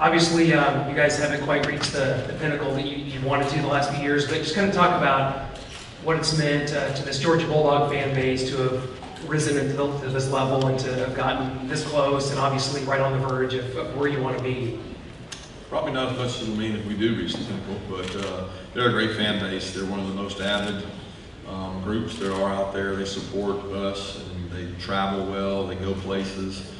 Obviously, you guys haven't quite reached the pinnacle that you wanted to the last few years, but just kind of talk about what it's meant to this Georgia Bulldog fan base to have risen to this level and to have gotten this close and obviously right on the verge of where you want to be. Probably not as much as it'll mean if we do reach the pinnacle, but they're a great fan base. They're one of the most avid groups there are out there. They support us and they travel well, they go places.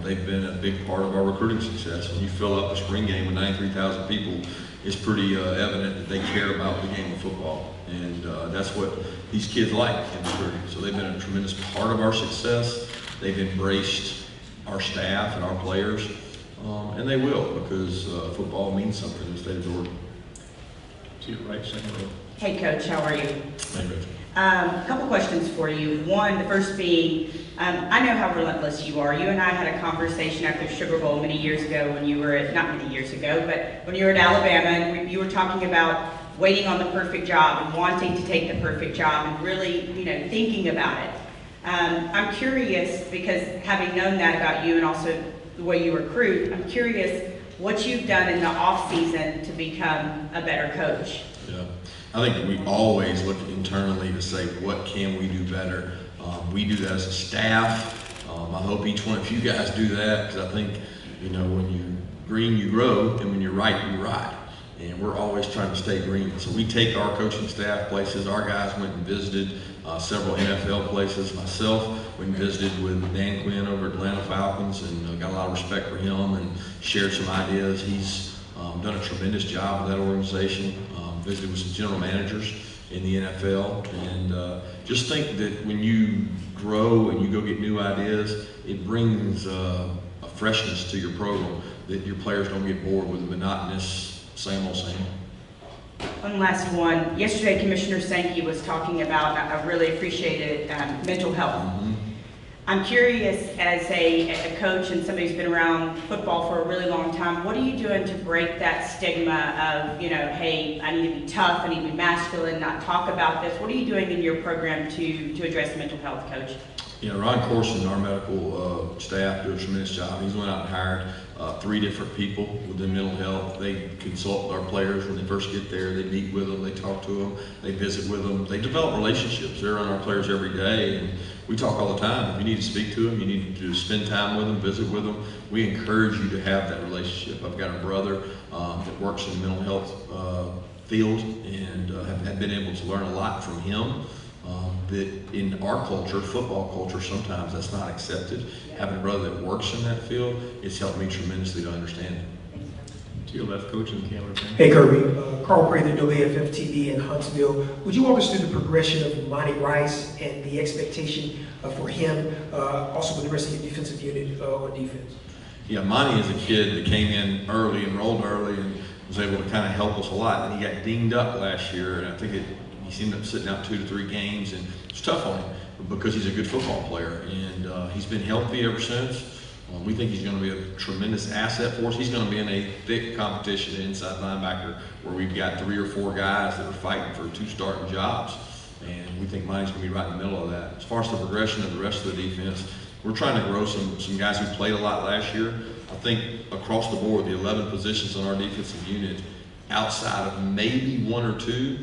They've been a big part of our recruiting success. When you fill up a spring game with 93,000 people, it's pretty evident that they care about the game of football. And that's what these kids like in recruiting. So they've been a tremendous part of our success. They've embraced our staff and our players, and they will, because football means something in the state of Georgia. To your right, second row. Hey, Coach, how are you? Hey, Rich. A couple questions for you. One, the first being, I know how relentless you are. You and I had a conversation after Sugar Bowl many years ago when you were at, not many years ago, but when you were at Alabama, and you were talking about waiting on the perfect job and wanting to take the perfect job and really, thinking about it. I'm curious, because having known that about you and also the way you recruit, I'm curious what you've done in the off season to become a better coach. Yeah, I think we always look internally to say, what can we do better? We do that as a staff. I hope each one of you guys do that, because I think, when you green, you grow, and when you're right, you ride. And we're always trying to stay green. So we take our coaching staff places. Our guys went and visited several NFL places. Myself went and visited with Dan Quinn over at Atlanta Falcons, and got a lot of respect for him and shared some ideas. He's done a tremendous job with that organization. Visited with some general managers in the NFL, and just think that when you grow and you go get new ideas, it brings a freshness to your program that your players don't get bored with the monotonous same old same. One last one. Yesterday, Commissioner Sankey was talking about, I really appreciated mental health. Mm-hmm. I'm curious, as a coach and somebody who's been around football for a really long time, what are you doing to break that stigma of, hey, I need to be tough, I need to be masculine, not talk about this? What are you doing in your program to address mental health, Coach? Ron Corson, our medical staff, do a tremendous job. He's went out and hired 3 different people within mental health. They consult with our players when they first get there. They meet with them, they talk to them, they visit with them. They develop relationships. They're around our players every day, and we talk all the time. If you need to speak to them, you need to spend time with them, visit with them. We encourage you to have that relationship. I've got a brother that works in the mental health field, and have been able to learn a lot from him. That in our culture, football culture, sometimes that's not accepted. Having a brother that works in that field, it's helped me tremendously to understand it. To your left, Coach, in the camera. Hey, Kirby. Carl Prather, WAFF TV in Huntsville. Would you walk us through the progression of Monty Rice and the expectation for him, also with the rest of your defensive unit on defense? Yeah, Monty is a kid that came in early, enrolled early, and was able to kind of help us a lot. And he got dinged up last year, and I think he ended up sitting out 2 to 3 games, and it's tough on him because he's a good football player, and he's been healthy ever since. We think he's going to be a tremendous asset for us. He's going to be in a thick competition at inside linebacker where we've got 3 or 4 guys that are fighting for 2 starting jobs, and we think Monty's going to be right in the middle of that. As far as the progression of the rest of the defense, we're trying to grow some guys who played a lot last year. I think across the board, the 11 positions on our defensive unit, outside of maybe 1 or 2,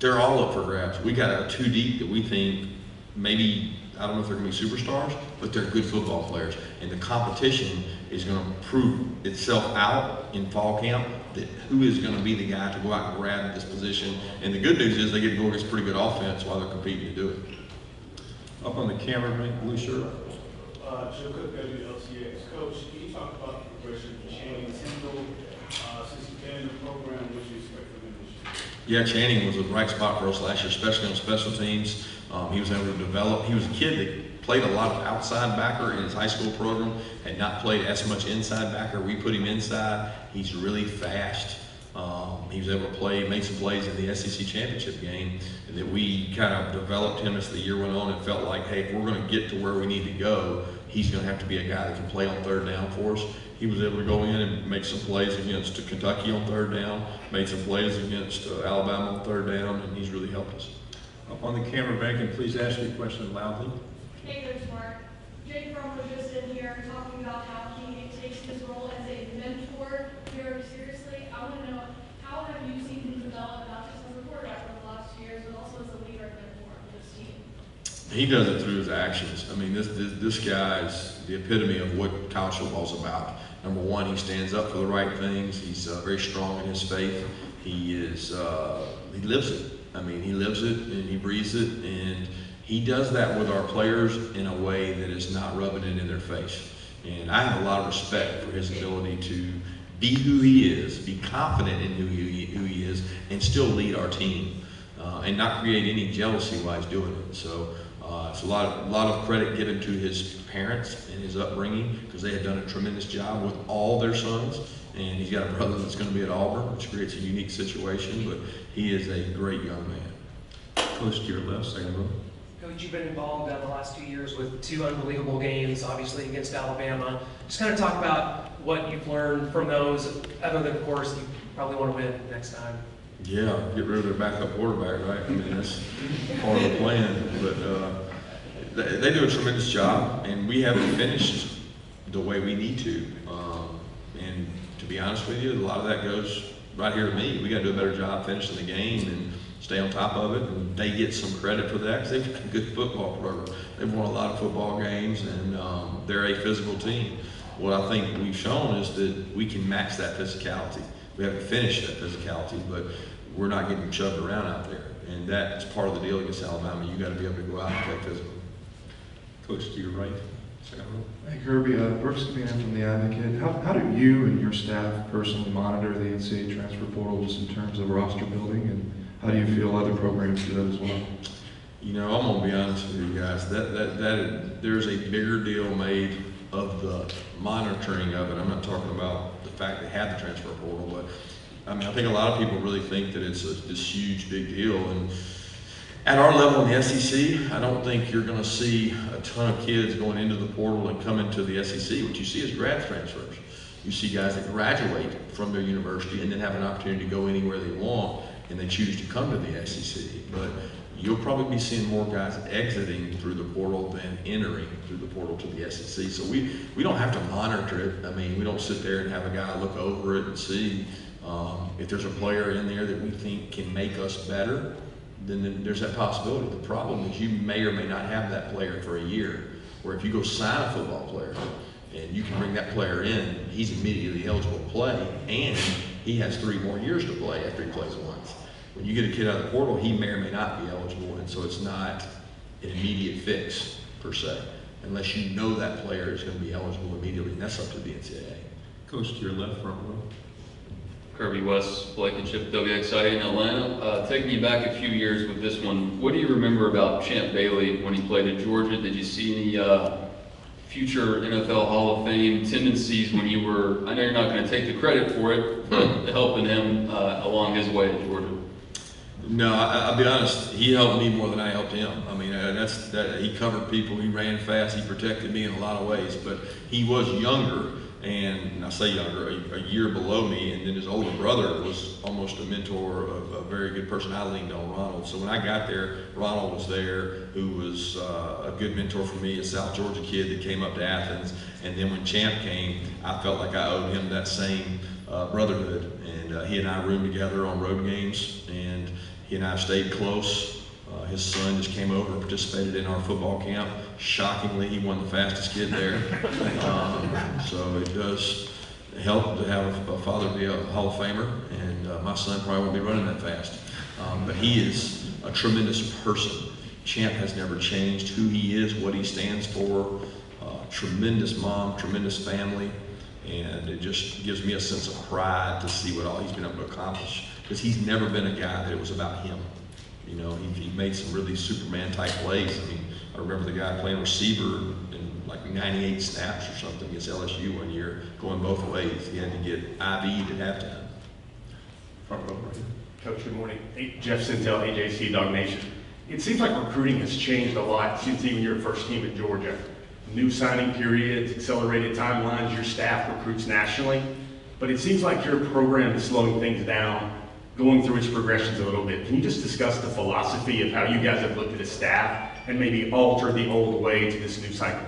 they're all up for grabs. We got a 2 deep that we think maybe, I don't know if they're going to be superstars, but they're good football players. And the competition is going to prove itself out in fall camp, that who is going to be the guy to go out and grab this position. And the good news is they get to go against pretty good offense while they're competing to do it. Up on the camera, blue shirt. Joe Cook, WLCX. Coach, can you talk about the progression of Channing Tindall since he came in the program? What do you expect from him this year? Yeah, Channing was a bright spot for us last year, especially on special teams. He was able to develop. He was a kid that played a lot of outside backer in his high school program, had not played as much inside backer. We put him inside. He's really fast. He was able to play, made some plays in the SEC championship game, and that we kind of developed him as the year went on and felt like, hey, if we're going to get to where we need to go, he's going to have to be a guy that can play on 3rd down for us. He was able to go in and make some plays against Kentucky on 3rd down, made some plays against Alabama on 3rd down, and he's really helped us. Up on the camera bank, and please ask your question loudly. Hey, Coach Mark. Jake Fromm was just in here talking about how he takes his role as a mentor He does it through his actions. I mean, this guy is the epitome of what college football's about. Number one, he stands up for the right things. He's very strong in his faith. He lives it. I mean, he lives it and he breathes it, and he does that with our players in a way that is not rubbing it in their face. And I have a lot of respect for his ability to be who he is, be confident in who he is, and still lead our team, and not create any jealousy while he's doing it. So it's a lot of credit given to his parents and his upbringing, because they have done a tremendous job with all their sons. And he's got a brother that's going to be at Auburn, which creates a unique situation, but he is a great young man. Close to your left, second row. Coach, you've been involved the last 2 years with 2 unbelievable games, obviously against Alabama. Just kind of talk about what you've learned from those, other than, of course, you probably want to win next time. Yeah, get rid of their backup quarterback, right? I mean, that's part of the plan. But they do a tremendous job, and we haven't finished the way we need to. And to be honest with you, a lot of that goes right here to me. We got to do a better job finishing the game and stay on top of it. And they get some credit for that because they've got a good football program. They've won a lot of football games, and they're a physical team. What I think we've shown is that we can match that physicality. We haven't finished that physicality, but we're not getting shoved around out there. And that's part of the deal against Alabama. You got to be able to go out and play physical. Coach to your right, second row. Hey Kirby, Brooks Camino from The Advocate. How do you and your staff personally monitor the NCAA transfer portals in terms of roster building, and how do you feel other programs do that as well? You know, I'm gonna be honest with you guys. There's a bigger deal made of the monitoring of it. I'm not talking about the fact they have the transfer portal, but I mean, I think a lot of people really think that it's this huge big deal. And at our level in the SEC, I don't think you're going to see a ton of kids going into the portal and come into the SEC. What you see is grad transfers. You see guys that graduate from their university and then have an opportunity to go anywhere they want, and they choose to come to the SEC. But you'll probably be seeing more guys exiting through the portal than entering through the portal to the SEC. So we don't have to monitor it. I mean, we don't sit there and have a guy look over it and see if there's a player in there that we think can make us better. Then there's that possibility. The problem is you may or may not have that player for a year, where if you go sign a football player and you can bring that player in, he's immediately eligible to play, and he has 3 more years to play after he plays once. When you get a kid out of the portal, he may or may not be eligible, and so it's not an immediate fix per se, unless you know that player is going to be eligible immediately, and that's up to the NCAA. Coach to your left, front row. Kirby West, Blankenship, WXI in Atlanta. Taking you back a few years with this one, what do you remember about Champ Bailey when he played at Georgia? Did you see any future NFL Hall of Fame tendencies when you were, I know you're not going to take the credit for it, but helping him along his way at Georgia? No, I'll be honest, he helped me more than I helped him. I mean, he covered people, he ran fast, he protected me in a lot of ways, but he was younger. And I say younger, a year below me, and then his older brother was almost a mentor, a very good person. I leaned on Ronald. So when I got there, Ronald was there, who was a good mentor for me, a South Georgia kid that came up to Athens. And then when Champ came, I felt like I owed him that same brotherhood. And he and I roomed together on road games, and he and I stayed close. His son just came over and participated in our football camp. Shockingly, he won the fastest kid there. So it does help to have a father be a Hall of Famer, and my son probably won't be running that fast. But he is a tremendous person. Champ has never changed who he is, what he stands for. Tremendous mom, tremendous family, and it just gives me a sense of pride to see what all he's been able to accomplish, because he's never been a guy that it was about him. You know, he made some really Superman-type plays. I mean, I remember the guy playing receiver in like 98 snaps or something against LSU one year, going both ways. He had to get IV'd at halftime. Front row right here. Coach, good morning. Hey, Jeff Sintel, AJC Dog Nation. It seems like recruiting has changed a lot since even your first team in Georgia. New signing periods, accelerated timelines, your staff recruits nationally. But it seems like your program is slowing things down, going through its progressions a little bit. Can you just discuss the philosophy of how you guys have looked at the staff and maybe alter the old way to this new cycle?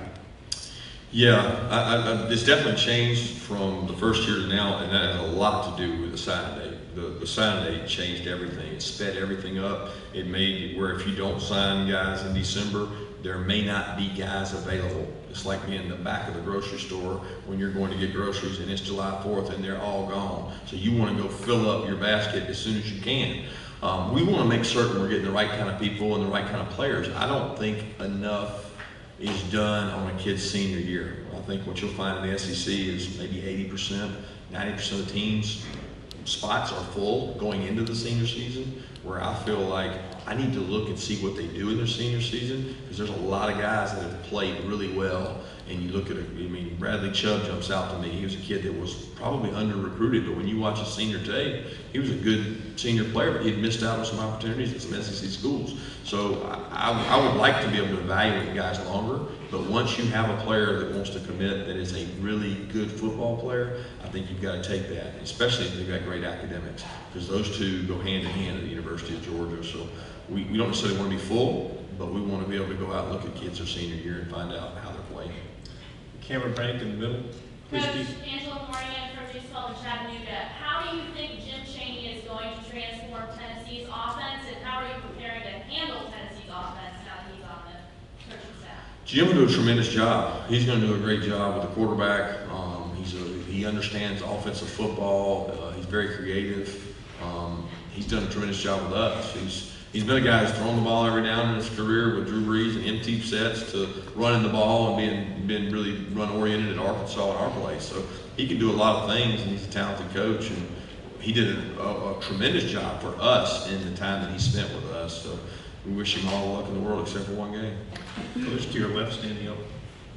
Yeah, it's definitely changed from the first year to now, and that has a lot to do with the signing day. The signing day changed everything. It sped everything up. It made it where if you don't sign guys in December, there may not be guys available. It's like being in the back of the grocery store when you're going to get groceries and it's July 4th and they're all gone. So you want to go fill up your basket as soon as you can. We want to make certain we're getting the right kind of people and the right kind of players. I don't think enough is done on a kid's senior year. I think what you'll find in the SEC is maybe 80%, 90% of the teams' spots are full going into the senior season, where I feel like I need to look and see what they do in their senior season, because there's a lot of guys that have played really well. And you look at it, I mean, Bradley Chubb jumps out to me. He was a kid that was probably under-recruited, but when you watch his senior tape, he was a good senior player, but he had missed out on some opportunities at some SEC schools. So I would like to be able to evaluate guys longer, but once you have a player that wants to commit that is a really good football player, I think you've got to take that, especially if they've got great academics, because those two go hand in hand at the University of Georgia. So we don't necessarily want to be full, but we want to be able to go out and look at kids their senior year and find out how they're playing. Cameron Bank in the middle. Please Coach speak. Angela Morgan from Newsville and Chattanooga. How do you think Jim Chaney is going to transform Tennessee's offense, and how are you preparing to handle Tennessee's offense now that he's on the coaching staff? Jim will do a tremendous job. He's going to do a great job with the quarterback. He understands offensive football. He's very creative. He's done a tremendous job with us. He's been a guy who's thrown the ball every down in his career with Drew Brees and empty sets to running the ball and being really run-oriented at Arkansas and our place. So he can do a lot of things, and he's a talented coach. And he did a tremendous job for us in the time that he spent with us. So we wish him all the luck in the world except for one game. Coach to your left, standing up.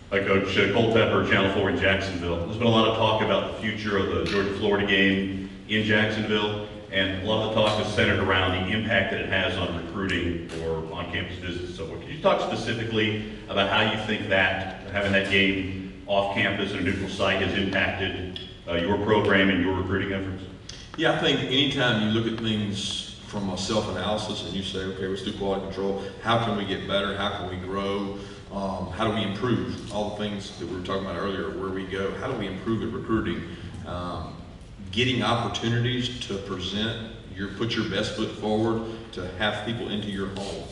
Hi, Coach. Cole Pepper, Channel 4 in Jacksonville. There's been a lot of talk about the future of the Georgia-Florida game in Jacksonville, and a lot of the talk is centered around the impact that it has on recruiting or on-campus visits and so forth. Could you talk specifically about how you think that, having that game off-campus at a neutral site has impacted your program and your recruiting efforts? Yeah, I think anytime you look at things from a self-analysis and you say, okay, let's do quality control, how can we get better, how can we grow, how do we improve, all the things that we were talking about earlier, where we go, how do we improve at recruiting, getting opportunities to put your best foot forward, to have people into your home.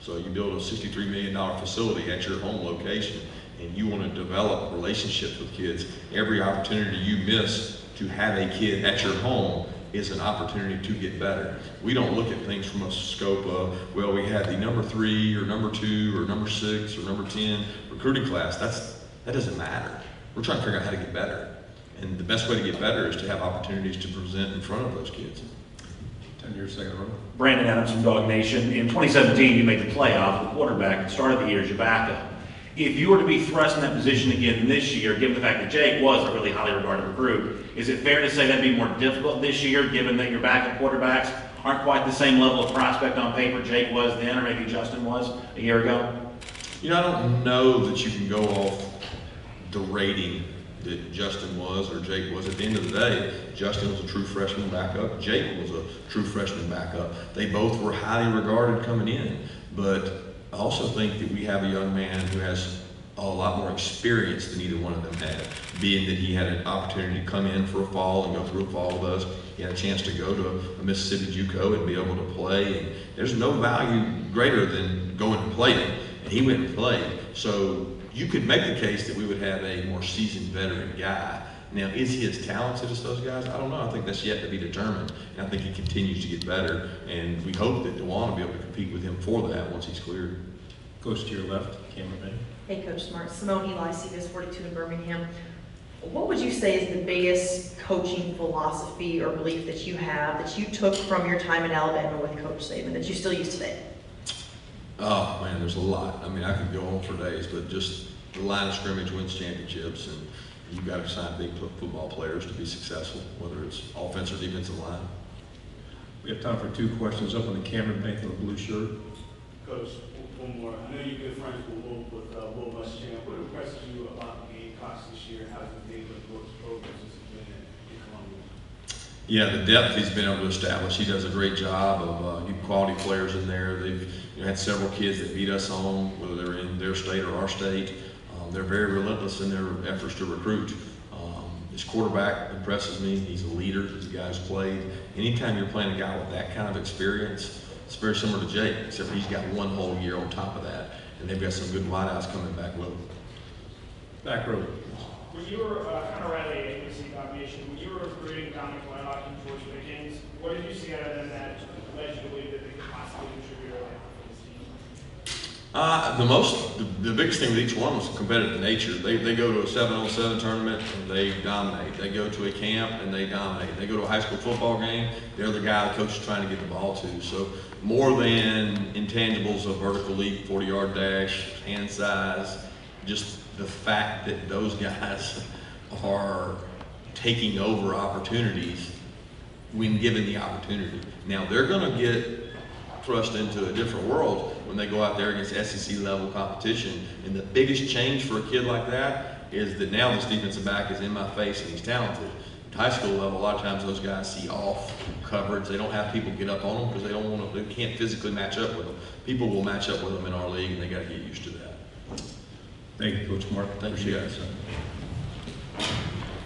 So you build a $63 million facility at your home location, and you want to develop relationships with kids. Every opportunity you miss to have a kid at your home is an opportunity to get better. We don't look at things from a scope of, well, we had the number 3 or number 2 or number 6 or number 10 recruiting class. That doesn't matter. We're trying to figure out how to get better. And the best way to get better is to have opportunities to present in front of those kids. Turn to your second row. Brandon Adams from Dog Nation. In 2017, you made the playoff, the quarterback, and started the year as your backup. If you were to be thrust in that position again this year, given the fact that Jake was a really highly regarded recruit, is it fair to say that'd be more difficult this year, given that your backup quarterbacks aren't quite the same level of prospect on paper Jake was then, or maybe Justin was a year ago? You know, I don't know that you can go off the rating that Justin was or Jake was. At the end of the day, Justin was a true freshman backup. Jake was a true freshman backup. They both were highly regarded coming in, but I also think that we have a young man who has a lot more experience than either one of them had, being that he had an opportunity to come in for a fall and go through a fall with us. He had a chance to go to a Mississippi JUCO and be able to play. And there's no value greater than going and playing, and he went and played. So you could make the case that we would have a more seasoned veteran guy. Now, is he as talented as those guys? I don't know. I think that's yet to be determined. And I think he continues to get better. And we hope that DeJuan will be able to compete with him for that once he's cleared. Coach to your left, Cameron Bank. Hey, Coach Smart. Simone Eli, CBS 42 in Birmingham. What would you say is the biggest coaching philosophy or belief that you have that you took from your time in Alabama with Coach Saban that you still use today? Oh, man, there's a lot. I mean, I could go on for days, but just the line of scrimmage wins championships, and you've got to sign big football players to be successful, whether it's offense or defensive line. We have time for 2 questions. Up on the Cameron Bank in the blue shirt. Coach, one more. I know you're good friends with Will Muschamp. What impresses you about the Gamecocks this year? How do you think of Brooks' program since he's been in Columbia? Yeah, the depth he's been able to establish. He does a great job of getting quality players in there. They've had several kids that beat us on, whether they're in their state or our state. They're very relentless in their efforts to recruit. His quarterback impresses me. He's a leader. He's a guy who's played. Anytime you're playing a guy with that kind of experience, it's very similar to Jake, except for he's got one whole year on top of that. and they've got some good wideouts coming back with them. Back row. When you were kind of around the agency domination, when you were recruiting Dominic Blaylock and George Pickens, what did you see out of them that led you to believe that they could possibly contribute early on for this team? The biggest thing with each one was competitive nature. They go to a 7-on-7 tournament and they dominate. They go to a camp and they dominate. They go to a high school football game, they're the guy the coach is trying to get the ball to. So more than intangibles of vertical leap, 40-yard dash, hand size, just the fact that those guys are taking over opportunities when given the opportunity. Now they're going to get thrust into a different world when they go out there against SEC level competition. And the biggest change for a kid like that is that now this defensive back is in my face and he's talented. At high school level, a lot of times those guys see off coverage. They don't have people get up on them because they don't want to, they can't physically match up with them. People will match up with them in our league and they got to get used to that. Thank you, Coach Mark. Thank you guys.